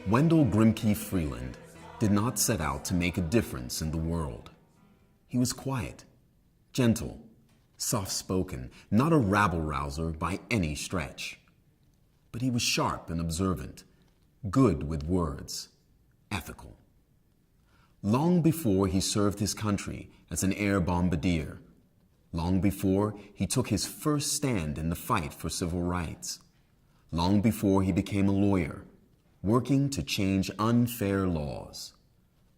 Wendell Grimke Freeland did not set out to make a difference in the world. He was quiet, gentle, soft-spoken, not a rabble-rouser by any stretch. But he was sharp and observant, good with words, ethical. Long before he served his country as an air bombardier, long before he took his first stand in the fight for civil rights, long before he became a lawyer, working to change unfair laws,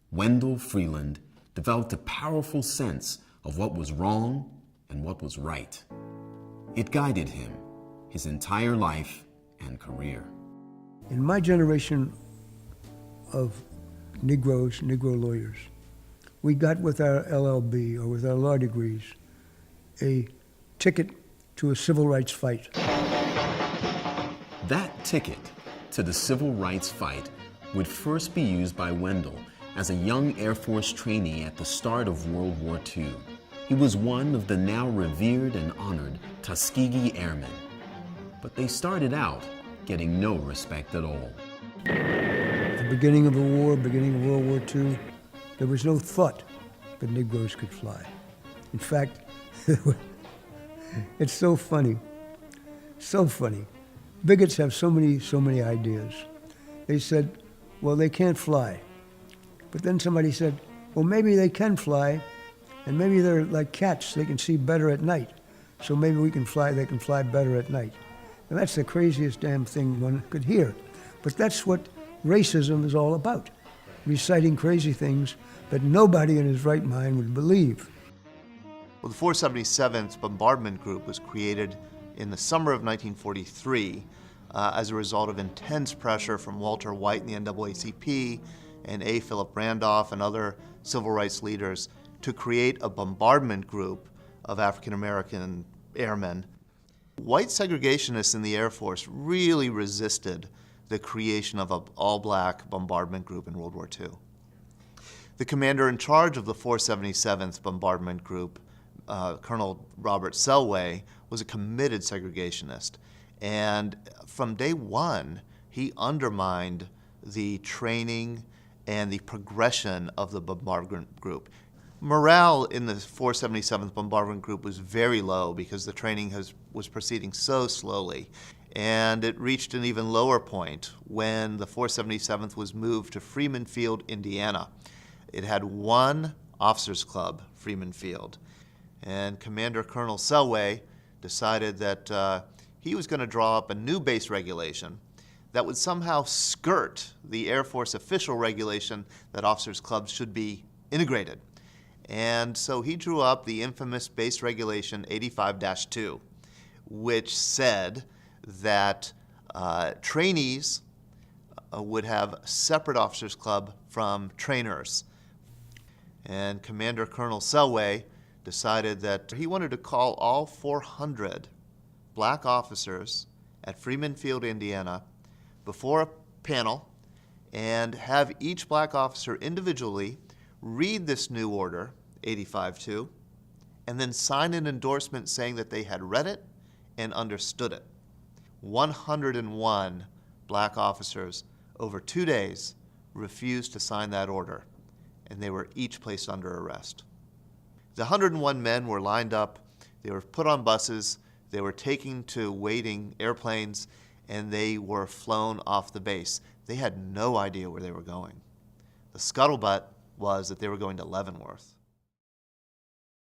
Wendell Freeland developed a powerful sense of what was wrong and what was right. It guided him his entire life and career. In my generation of Negroes, Negro lawyers, we got with our LLB or with our law degrees a ticket to a civil rights fight. That ticket to the civil rights fight would first be used by Wendell as a young Air Force trainee at the start of World War II. He was one of the now revered and honored Tuskegee Airmen. But they started out getting no respect at all. At the beginning of the war, beginning of World War II, there was no thought that Negroes could fly. In fact, it's so funny, so funny. Bigots have so many ideas. They said, well, they can't fly. But then somebody said, well, maybe they can fly, and maybe they're like cats, they can see better at night. So maybe they can fly better at night. And that's the craziest damn thing one could hear. But that's what racism is all about, reciting crazy things that nobody in his right mind would believe. Well, the 477th Bombardment Group was created in the summer of 1943 as a result of intense pressure from Walter White and the NAACP and A. Philip Randolph and other civil rights leaders to create a bombardment group of African American airmen. White segregationists in the Air Force really resisted the creation of an all-black bombardment group in World War II. The commander in charge of the 477th Bombardment Group, Colonel Robert Selway, was a committed segregationist. And from day one, he undermined the training and the progression of the bombardment group. Morale in the 477th Bombardment Group was very low because the training was proceeding so slowly. And it reached an even lower point when the 477th was moved to Freeman Field, Indiana. It had one officers club, Freeman Field. And Commander Colonel Selway decided that he was going to draw up a new base regulation that would somehow skirt the Air Force official regulation that officers clubs should be integrated. And so he drew up the infamous base regulation 85-2, which said that trainees would have a separate officers club from trainers. And Commander Colonel Selway decided that he wanted to call all 400 black officers at Freeman Field, Indiana, before a panel and have each black officer individually read this new order, 85-2, and then sign an endorsement saying that they had read it and understood it. 101 black officers over 2 days refused to sign that order, and they were each placed under arrest. The 101 men were lined up, they were put on buses, they were taken to waiting airplanes, and they were flown off the base. They had no idea where they were going. The scuttlebutt was that they were going to Leavenworth.